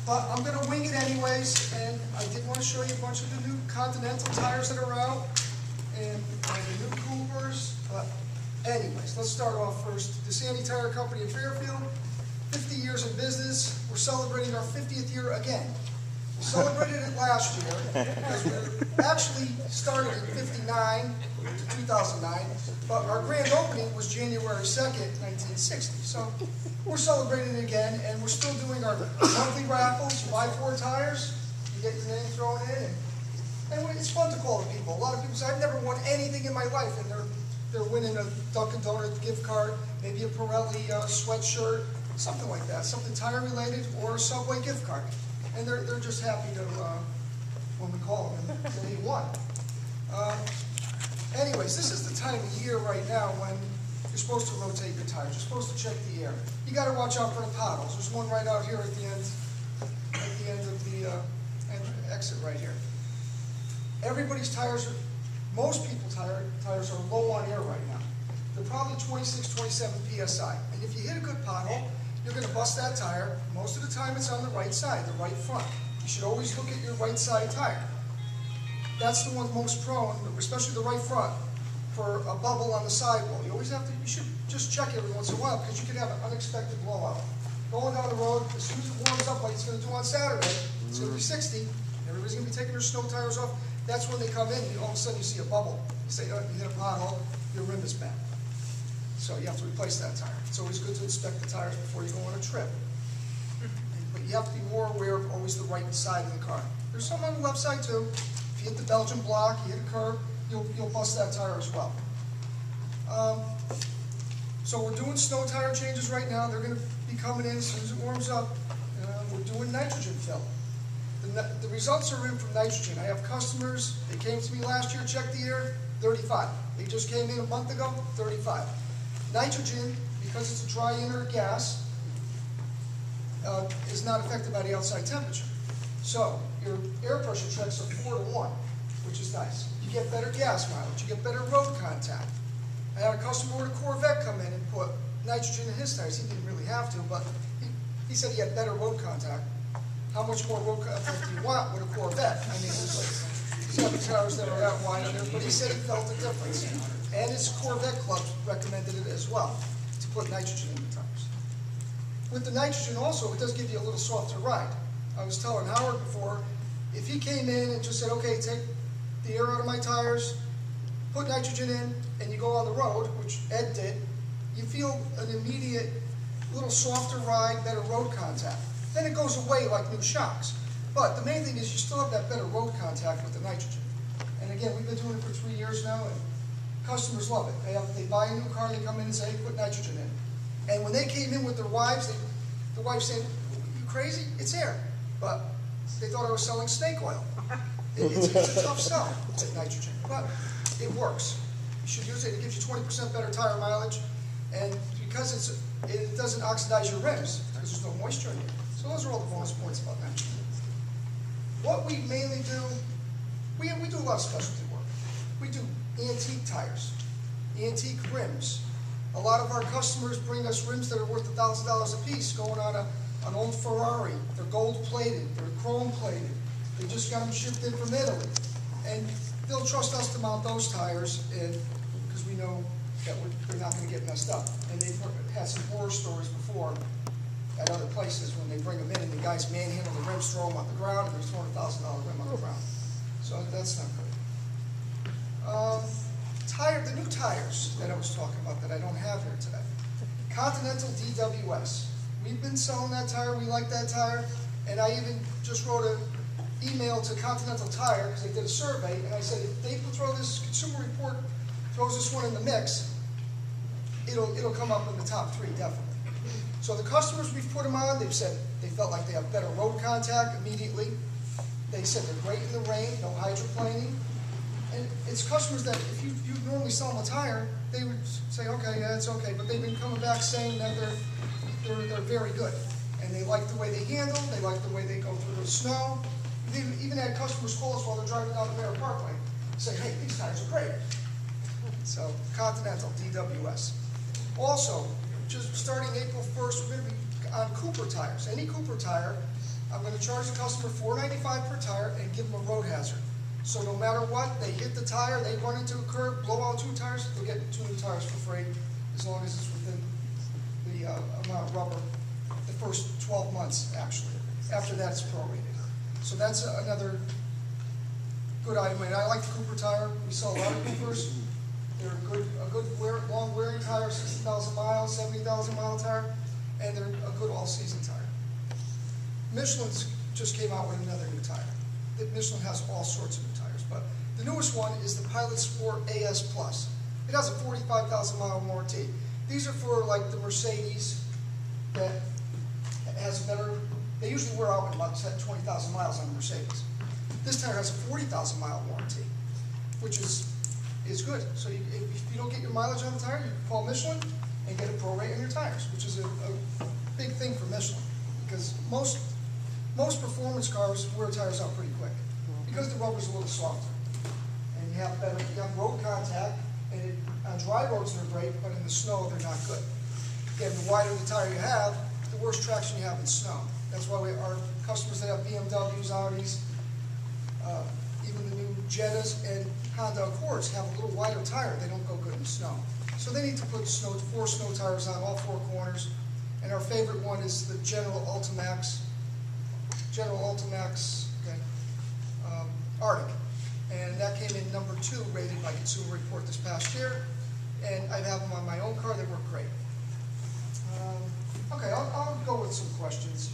But I'm going to wing it anyways, and I did want to show you a bunch of the new Continental tires that are out, and the new Coopers. But anyways, let's start off first. The Sandy Tire Company in Fairfield, 50 years in business. We're celebrating our 50th year again. We celebrated it last year because we actually started in 59 to 2009, but our grand opening was January 2nd, 1960. So we're celebrating it again, and we're still doing our monthly raffles. You buy 4 tires, you get your name thrown in, and it's fun to call the people. A lot of people say, I've never won anything in my life, and they're winning a Dunkin' Donuts gift card, maybe a Pirelli sweatshirt, something like that, something tire related, or a Subway gift card. And they're just happy to, when we call them, and say, you won. Anyways, this is the time of year right now when you're supposed to rotate your tires. You're supposed to check the air. You got to watch out for the potholes. There's one right out here at the end of the exit right here. Everybody's tires are, most people's tires are low on air right now. They're probably 26, 27 PSI. And if you hit a good pothole, you're going to bust that tire. Most of the time it's on the right side, the right front. You should always look at your right side tire. That's the one most prone, especially the right front, for a bubble on the sidewall. You always have to, you should just check every once in a while because you could have an unexpected blowout. Going down the road, as soon as it warms up like it's going to do on Saturday, it's going to be 60, everybody's going to be taking their snow tires off. That's when they come in and all of a sudden you see a bubble. You say, oh, you hit a pothole, your rim is bent. So you have to replace that tire. It's always good to inspect the tires before you go on a trip. But you have to be more aware of always the right side of the car. There's some on the left side too. If you hit the Belgian block, you hit a curb, you'll bust that tire as well. So we're doing snow tire changes right now. They're going to be coming in as soon as it warms up. We're doing nitrogen fill. The results are in from nitrogen. I have customers, they came to me last year, checked the air, 35. They just came in a month ago, 35. Nitrogen, because it's a dry inert gas, is not affected by the outside temperature. So your air pressure checks are 4 to 1, which is nice. You get better gas mileage, you get better road contact. I had a customer with a Corvette come in and put nitrogen in his tires. He didn't really have to, but he said he had better road contact. How much more road contact do you want with a Corvette? I mean, there's like 7 tires that are out wide on there, but he said he felt the difference. And his Corvette club recommended it as well, to put nitrogen in the tires. With the nitrogen also, it does give you a little softer ride. I was telling Howard before, if he came in and just said, okay, take the air out of my tires, put nitrogen in, and you go on the road, which Ed did, you feel an immediate little softer ride, better road contact. Then it goes away like new shocks. But the main thing is you still have that better road contact with the nitrogen. And again, we've been doing it for 3 years now, and customers love it. They buy a new car, they come in and say, hey, put nitrogen in. And when they came in with their wives, the wife said, you crazy? It's air. But they thought I was selling snake oil. It's a tough sell, with nitrogen, but it works. You should use it. It gives you 20% better tire mileage, and because it doesn't oxidize your rims, because there's no moisture in it. So those are all the bonus points about nitrogen. What we mainly do, we do a lot of specialty work. We do antique tires, antique rims. A lot of our customers bring us rims that are worth $1,000 a piece, going on an old Ferrari. They're gold plated, they're chrome plated. They just got them shipped in from Italy. And they'll trust us to mount those tires because we know that they're not going to get messed up. And they've had some horror stories before at other places when they bring them in and the guys manhandle the rims, throw them on the ground, and there's a $200,000 rim on the ground. So that's not good. The new tires that I was talking about that I don't have here today. Continental DWS. We've been selling that tire, we like that tire, and I even just wrote an email to Continental Tire because they did a survey, and I said if they throw this Consumer Report, throws this one in the mix, it'll come up in the top 3 definitely. So the customers we've put them on, they've said they felt like they have better road contact immediately. They said they're great in the rain, no hydroplaning. And it's customers that if you normally sell them a tire, they would say, okay, yeah, it's okay. But they've been coming back saying that they're very good. And they like the way they handle, they like the way they go through the snow. They've even had customers call us while they're driving down the Bear Parkway, say, hey, these tires are great. So, Continental, DWS. Also, just starting April 1st, we're going to be on Cooper tires. Any Cooper tire, I'm gonna charge the customer $4.95 per tire and give them a road hazard. So no matter what, they hit the tire, they run into a curb, blow out 2 tires, they'll get 2 new tires for free, as long as it's within the amount of rubber, the first 12 months, actually. After that, it's prorated. So that's another good item. And I like the Cooper tire. We sell a lot of Coopers. They're a good long wearing tire, 60,000 miles, 70,000 mile tire, and they're a good all-season tire. Michelin's just came out with another new tire. Michelin has all sorts of new tires, but the newest one is the Pilot Sport AS Plus. It has a 45,000 mile warranty. These are for like the Mercedes that has better, they usually wear out in about 20,000 miles on a Mercedes. This tire has a 40,000 mile warranty, which is good. So if you don't get your mileage on the tire, you can call Michelin and get a prorate on your tires, which is a big thing for Michelin, because most performance cars wear tires out pretty quick because the rubber's a little softer, and you have road contact. And on dry roads they're great, but in the snow they're not good. Again, the wider the tire you have, the worse traction you have in snow. That's why our customers that have BMWs, Audis, even the new Jettas and Honda Accords have a little wider tire. They don't go good in snow. So they need to put 4 snow tires on all 4 corners. And our favorite one is the General Ultimax Arctic. And that came in number 2 rated by Consumer Report this past year. And I have them on my own car. They work great. Okay, I'll go with some questions.